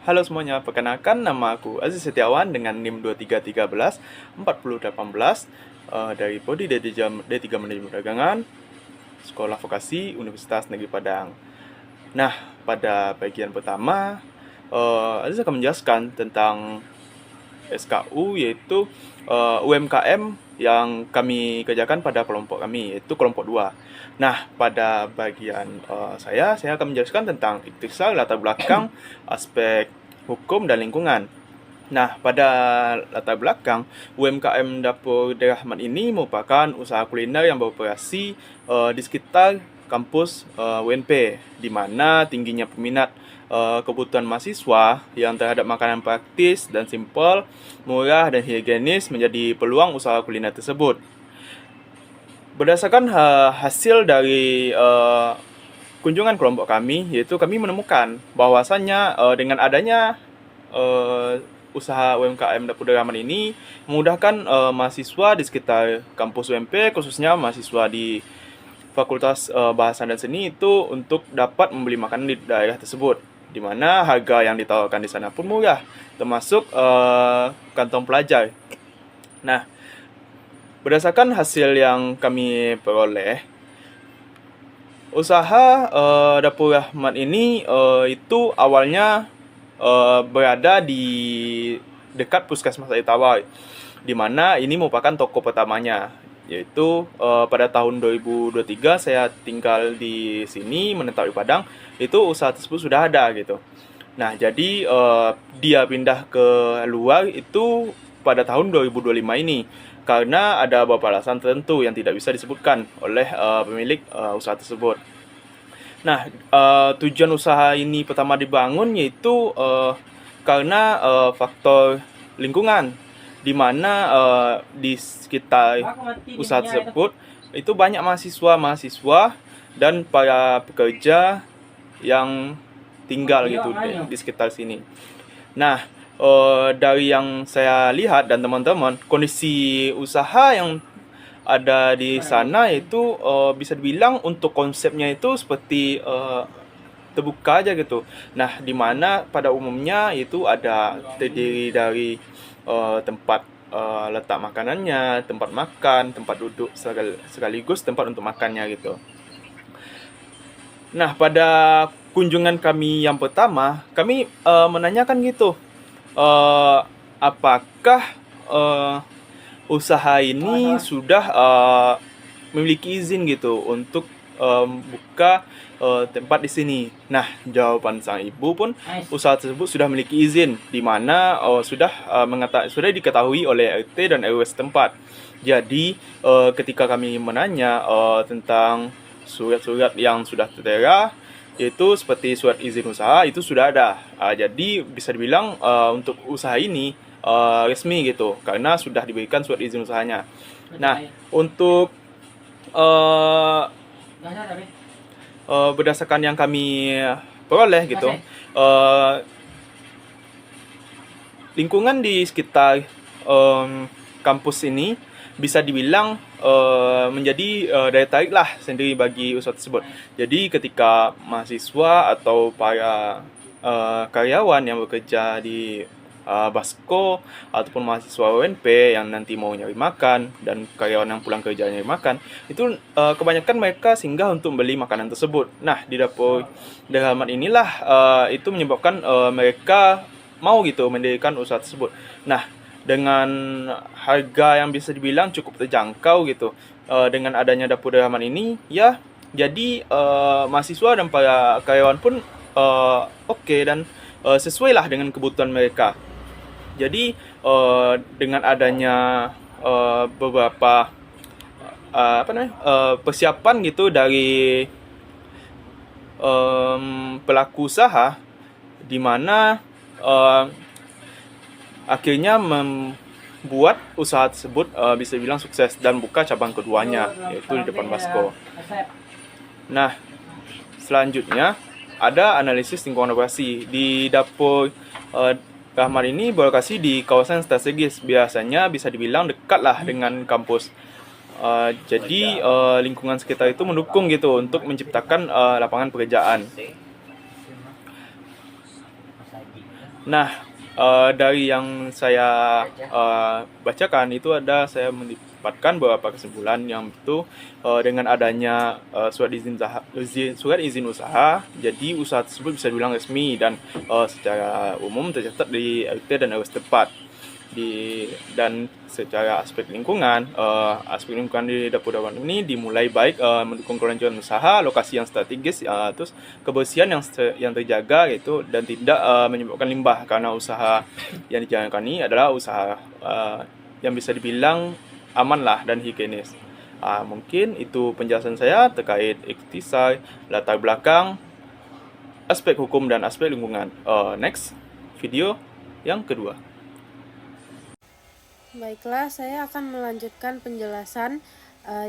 Halo semuanya, perkenalkan nama aku Aziz Setiawan dengan NIM 2313 4018 dari Prodi D3 Manajemen Perdagangan, Sekolah Vokasi Universitas Negeri Padang. Nah, pada bagian pertama, Aziz akan menjelaskan tentang SKU, yaitu UMKM yang kami kerjakan pada kelompok kami, yaitu kelompok 2. Nah, pada bagian saya akan menjelaskan tentang ikhtisar, latar belakang, aspek hukum dan lingkungan. Nah, pada latar belakang, UMKM Dapur Rahmat ini merupakan usaha kuliner yang beroperasi di sekitar kampus UNP, di mana tingginya peminat kebutuhan mahasiswa yang terhadap makanan praktis dan simpel, murah dan higienis menjadi peluang usaha kuliner tersebut. Berdasarkan hasil dari kunjungan kelompok kami, yaitu kami menemukan bahwasannya dengan adanya usaha UMKM Dapur Rahmat ini memudahkan mahasiswa di sekitar kampus UMP, khususnya mahasiswa di Fakultas Bahasa dan Seni itu untuk dapat membeli makanan di daerah tersebut, di mana harga yang ditawarkan di sana pun murah, termasuk kantong pelajar. Nah, berdasarkan hasil yang kami peroleh, usaha Dapur Rahmat ini itu awalnya berada di dekat Puskesmas Air Tawar, di mana ini merupakan toko pertamanya, yaitu pada tahun 2023 saya tinggal di sini menetap di Padang, itu usaha tersebut sudah ada gitu. Nah, jadi dia pindah ke luar itu pada tahun 2025 ini karena ada beberapa alasan tertentu yang tidak bisa disebutkan oleh pemilik usaha tersebut. Nah, tujuan usaha ini pertama dibangun yaitu karena faktor lingkungan, di mana di sekitar usaha tersebut itu banyak mahasiswa dan para pekerja yang tinggal gitu di sekitar sini. Nah, dari yang saya lihat dan teman-teman, kondisi usaha yang ada di sana itu bisa dibilang untuk konsepnya itu seperti terbuka aja gitu. Nah, di mana pada umumnya itu ada terdiri dari tempat letak makanannya, tempat makan, tempat duduk sekaligus tempat untuk makannya gitu. Nah, pada kunjungan kami yang pertama, kami menanyakan gitu, uh, apakah uh, usaha ini sudah memiliki izin gitu untuk buka tempat di sini. Nah, jawaban sang ibu pun usaha tersebut sudah memiliki izin, di mana sudah diketahui oleh RT dan RW setempat. Jadi, ketika kami menanya tentang surat-surat yang sudah tertera, yaitu seperti surat izin usaha itu sudah ada. Jadi bisa dibilang untuk usaha ini resmi gitu, karena sudah diberikan surat izin usahanya. Nah, untuk berdasarkan yang kami peroleh gitu, lingkungan di sekitar kampus ini bisa dibilang menjadi daya tarik lah sendiri bagi usaha tersebut. Jadi ketika mahasiswa atau para karyawan yang bekerja di Basko ataupun mahasiswa UNP yang nanti mau nyari makan dan karyawan yang pulang kerja nyari makan, itu kebanyakan mereka singgah untuk membeli makanan tersebut. Nah, di Dapur Rahmat inilah itu menyebabkan mereka mau gitu mendirikan usaha tersebut. Nah, dengan harga yang bisa dibilang cukup terjangkau gitu, dengan adanya Dapur Rahmat ini ya, jadi mahasiswa dan para karyawan pun oke dan sesuai lah dengan kebutuhan mereka. Jadi dengan adanya beberapa persiapan gitu dari pelaku usaha, di mana akhirnya membuat usaha tersebut bisa dibilang sukses dan buka cabang keduanya, yaitu di depan Basko. Nah, selanjutnya ada analisis lingkungan operasi. Di Dapur Rahmat ini berlokasi di kawasan strategis, biasanya bisa dibilang dekat lah dengan kampus. Jadi lingkungan sekitar itu mendukung gitu untuk menciptakan lapangan pekerjaan. Nah, dari yang saya bacakan itu saya mendapatkan beberapa kesimpulan yang itu dengan adanya surat izin usaha, jadi usaha tersebut bisa dibilang resmi dan secara umum tercatat di RT dan RW setempat. Dan secara aspek lingkungan di dapur Dawan ini dimulai baik mendukung kelanjutan usaha, lokasi yang strategis, terus kebersihan yang terjaga gitu, dan tidak menyebabkan limbah, karena usaha yang dijalankan ini adalah usaha yang bisa dibilang aman lah dan higienis. Mungkin itu penjelasan saya terkait iktisai, latar belakang, aspek hukum dan aspek lingkungan. Next video yang kedua. Baiklah, saya akan melanjutkan penjelasan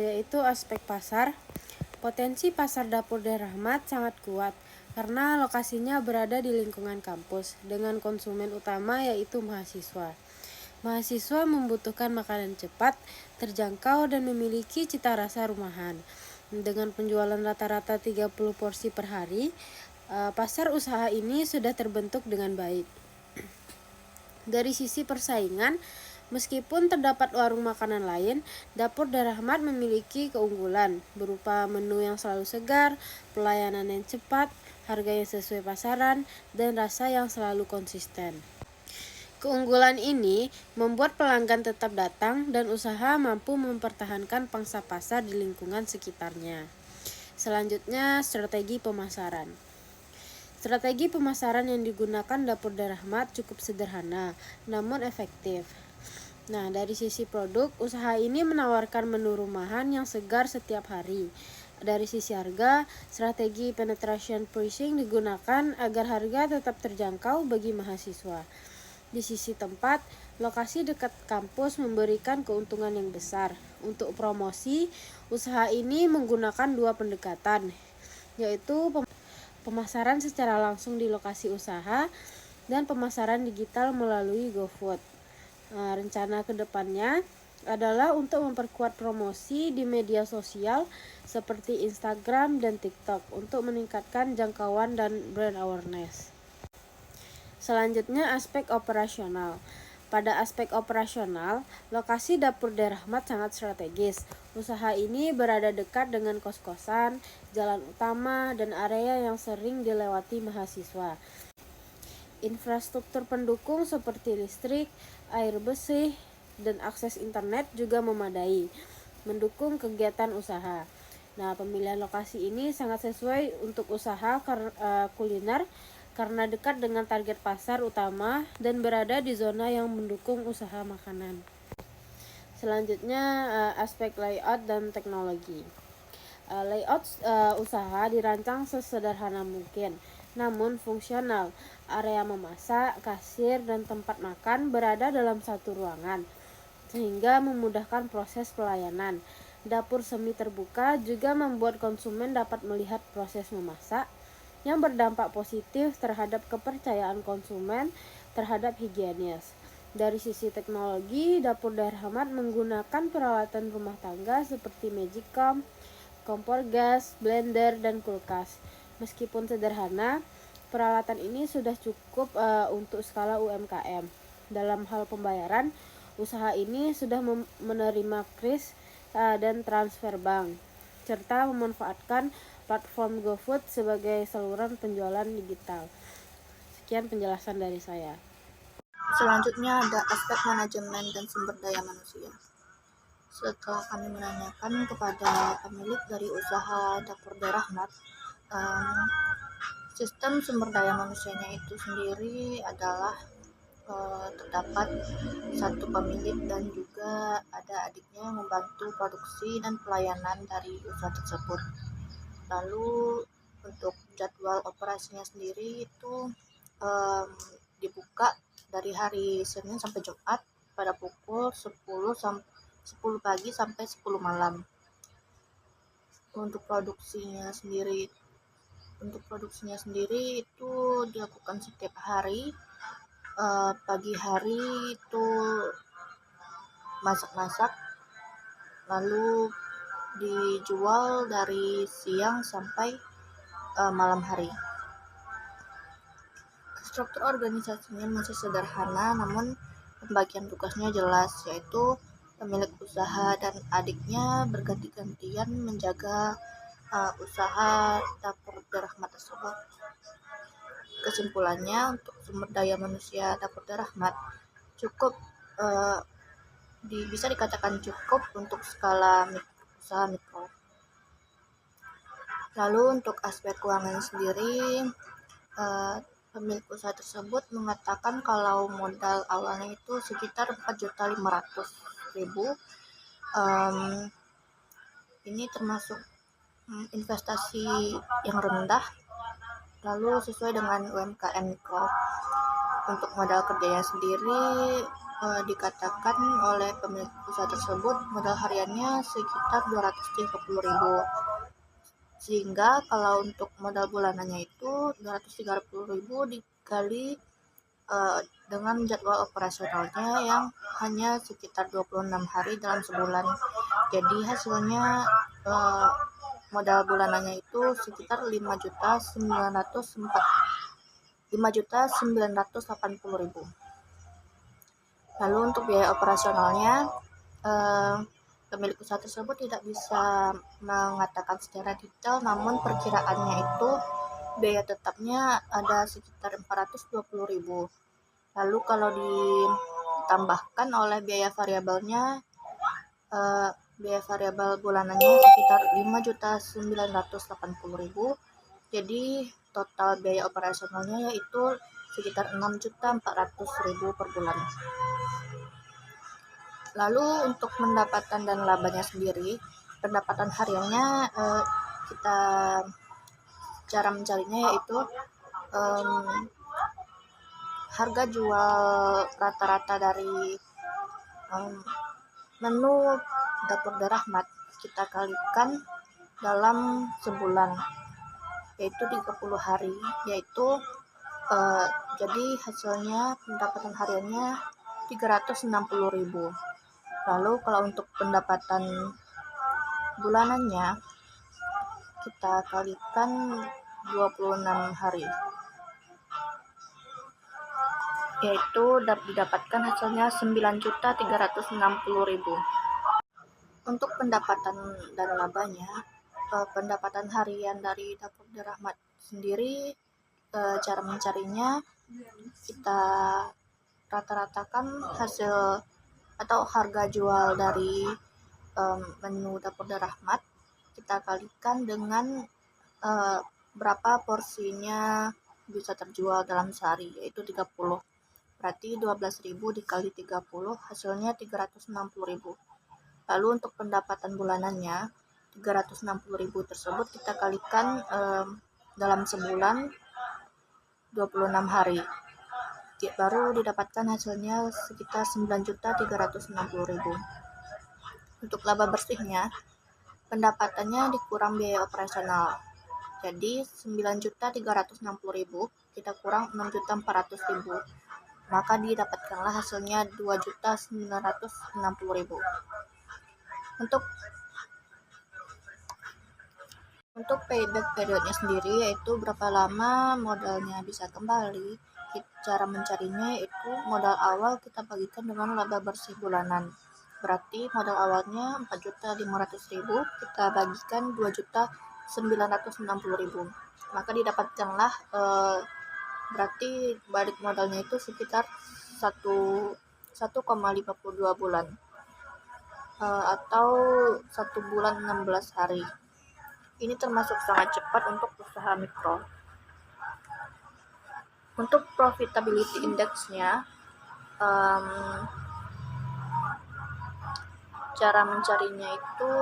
yaitu aspek pasar. Potensi pasar dapur Daerah Rahmat sangat kuat karena lokasinya berada di lingkungan kampus dengan konsumen utama yaitu mahasiswa. Mahasiswa membutuhkan makanan cepat, terjangkau, dan memiliki cita rasa rumahan. Dengan penjualan rata-rata 30 porsi per hari, pasar usaha ini sudah terbentuk dengan baik. Dari sisi persaingan, meskipun terdapat warung makanan lain, Dapur Daerah Rahmat memiliki keunggulan berupa menu yang selalu segar, pelayanan yang cepat, harga yang sesuai pasaran, dan rasa yang selalu konsisten. Keunggulan ini membuat pelanggan tetap datang dan usaha mampu mempertahankan pangsa pasar di lingkungan sekitarnya. Selanjutnya, strategi pemasaran. Strategi pemasaran yang digunakan Dapur Daerah Rahmat cukup sederhana, namun efektif. Nah, dari sisi produk, usaha ini menawarkan menu rumahan yang segar setiap hari. Dari sisi harga, strategi penetration pricing digunakan agar harga tetap terjangkau bagi mahasiswa. Di sisi tempat, lokasi dekat kampus memberikan keuntungan yang besar. Untuk promosi, usaha ini menggunakan dua pendekatan, yaitu pemasaran secara langsung di lokasi usaha dan pemasaran digital melalui GoFood. Rencana kedepannya adalah untuk memperkuat promosi di media sosial seperti Instagram dan TikTok untuk meningkatkan jangkauan dan brand awareness. Selanjutnya, aspek operasional. Pada aspek operasional, lokasi Dapur Daerah Rahmat sangat strategis. Usaha ini berada dekat dengan kos-kosan, jalan utama, dan area yang sering dilewati mahasiswa. Infrastruktur pendukung seperti listrik, air bersih, dan akses internet juga memadai, mendukung kegiatan usaha. Nah, pemilihan lokasi ini sangat sesuai untuk usaha kuliner karena dekat dengan target pasar utama dan berada di zona yang mendukung usaha makanan. Selanjutnya, aspek layout dan teknologi. Layout usaha dirancang sesederhana mungkin, namun fungsional. Area memasak, kasir, dan tempat makan berada dalam satu ruangan, sehingga memudahkan proses pelayanan. Dapur semi terbuka juga membuat konsumen dapat melihat proses memasak, yang berdampak positif terhadap kepercayaan konsumen terhadap higienis. Dari sisi teknologi, Dapur Daerah Rahmat menggunakan peralatan rumah tangga seperti Magicom, kompor gas, blender, dan kulkas. Meskipun sederhana, peralatan ini sudah cukup untuk skala UMKM. Dalam hal pembayaran, usaha ini sudah menerima kris dan transfer bank, serta memanfaatkan platform GoFood sebagai saluran penjualan digital. Sekian penjelasan dari saya. Selanjutnya ada aspek manajemen dan sumber daya manusia. Setelah kami menanyakan kepada pemilik dari usaha Dapur Daerah Rahmat, sistem sumber daya manusianya itu sendiri adalah terdapat satu pemilik dan juga ada adiknya yang membantu produksi dan pelayanan dari usaha tersebut. Lalu untuk jadwal operasinya sendiri itu dibuka dari hari Senin sampai Jumat pada pukul 10 pagi sampai 10 malam. Untuk produksinya sendiri itu dilakukan setiap hari. Pagi hari itu masak-masak, lalu dijual dari siang sampai malam hari. Struktur organisasinya masih sederhana, namun pembagian tugasnya jelas, yaitu pemilik usaha dan adiknya berganti-gantian menjaga usaha dapur Rahmat tersebut. Kesimpulannya, untuk sumber daya manusia dapur Rahmat cukup bisa dikatakan cukup untuk skala usaha mikro. Lalu untuk aspek keuangan sendiri, pemilik usaha tersebut mengatakan kalau modal awalnya itu sekitar 4.500.000. Ini termasuk investasi yang rendah, lalu sesuai dengan UMKM mikro. Untuk modal kerjanya sendiri dikatakan oleh pemilik usaha tersebut modal hariannya sekitar 230.000. Sehingga kalau untuk modal bulanannya itu 230.000 dikali dengan jadwal operasionalnya yang hanya sekitar 26 hari dalam sebulan. Jadi hasilnya modal bulanannya itu sekitar 5.980.000. Lalu untuk biaya operasionalnya, pemilik usaha tersebut tidak bisa mengatakan secara detail, namun perkiraannya itu biaya tetapnya ada sekitar 420.000. Lalu kalau ditambahkan oleh biaya variabelnya, biaya variabel bulanannya sekitar 5.980.000. Jadi total biaya operasionalnya yaitu sekitar 6.400.000 per bulan. Lalu untuk pendapatan dan labanya sendiri, pendapatan hariannya kita cara mencarinya yaitu harga jual rata-rata dari menu dapur Rahmat kita kalikan dalam sebulan, yaitu 30 hari, yaitu jadi hasilnya pendapatan hariannya 360.000. Lalu kalau untuk pendapatan bulanannya kita kalikan 26 hari, yaitu didapatkan hasilnya 9.360.000. Untuk pendapatan dan labanya, pendapatan harian dari dapur Rahmat sendiri, cara mencarinya kita rata-ratakan hasil atau harga jual dari menu dapur Rahmat kita kalikan dengan berapa porsinya bisa terjual dalam sehari, yaitu 30. Berarti 12.000 dikali 30 hasilnya 360.000. Lalu untuk pendapatan bulanannya 360.000 tersebut kita kalikan dalam sebulan 26 hari, baru didapatkan hasilnya sekitar 9.360.000. Untuk laba bersihnya, pendapatannya dikurang biaya operasional, jadi 9.360.000 kita kurang 6.400.000, maka didapatkanlah hasilnya 2.960.000. Untuk payback periodnya sendiri, yaitu berapa lama modalnya bisa kembali. Cara mencarinya yaitu modal awal kita bagikan dengan laba bersih bulanan. Berarti modal awalnya 4.500.000 kita bagikan 2.960.000, maka didapatkanlah berarti balik modalnya itu sekitar 1,52 bulan atau 1 bulan 16 hari. Ini termasuk sangat cepat untuk usaha mikro. Untuk profitability index-nya, cara mencarinya itu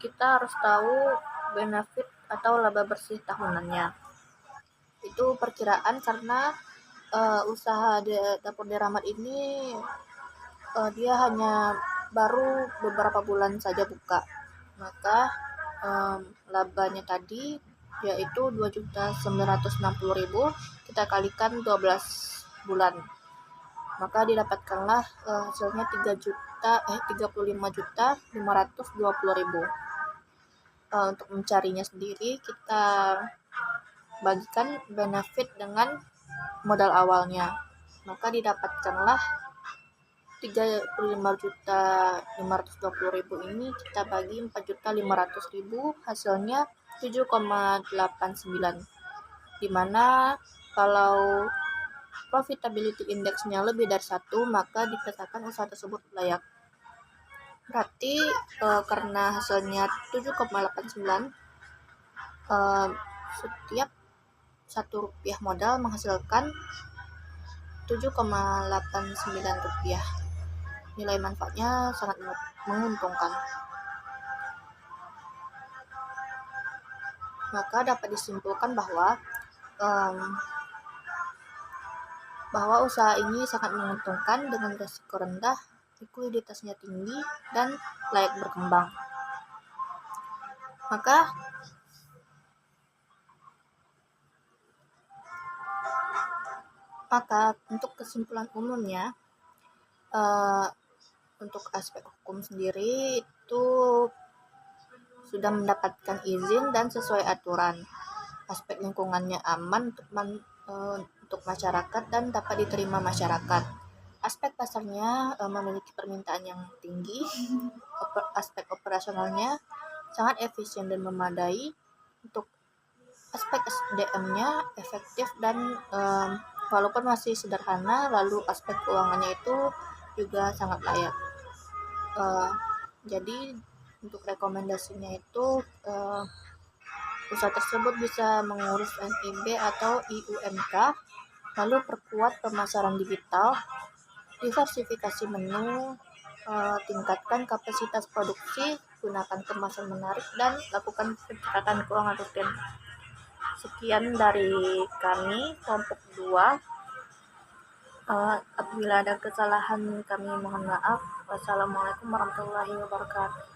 kita harus tahu benefit atau laba bersih tahunannya. Itu perkiraan karena usaha dapur Rahmat ini dia hanya baru beberapa bulan saja buka, maka labanya tadi yaitu 2.960.000 kita kalikan 12 bulan, maka didapatkanlah hasilnya 35.520.000. Untuk mencarinya sendiri kita bagikan benefit dengan modal awalnya. Maka didapatkanlah 35.520.000 ini kita bagi 4.500.000, hasilnya 7,89, dimana kalau profitability index-nya lebih dari 1 maka dikatakan usaha tersebut layak. Berarti karena hasilnya 7,89, setiap 1 rupiah modal menghasilkan 7,89 rupiah. Nilai manfaatnya sangat menguntungkan. Maka dapat disimpulkan bahwa usaha ini sangat menguntungkan dengan risiko rendah, likuiditasnya tinggi, dan layak berkembang. Maka untuk kesimpulan umumnya, untuk aspek hukum sendiri itu sudah mendapatkan izin dan sesuai aturan. Aspek lingkungannya aman untuk masyarakat dan dapat diterima masyarakat. Aspek pasarnya memiliki permintaan yang tinggi. Aspek operasionalnya sangat efisien dan memadai. Untuk aspek SDM-nya efektif dan walaupun masih sederhana, lalu aspek keuangannya itu juga sangat layak. Jadi untuk rekomendasinya itu usaha tersebut bisa mengurus NIB atau IUMK, lalu perkuat pemasaran digital, diversifikasi menu, tingkatkan kapasitas produksi, gunakan kemasan menarik, dan lakukan pencatatan keuangan rutin. Sekian dari kami kelompok 2. Apabila ada kesalahan kami mohon maaf. Wassalamualaikum warahmatullahi wabarakatuh.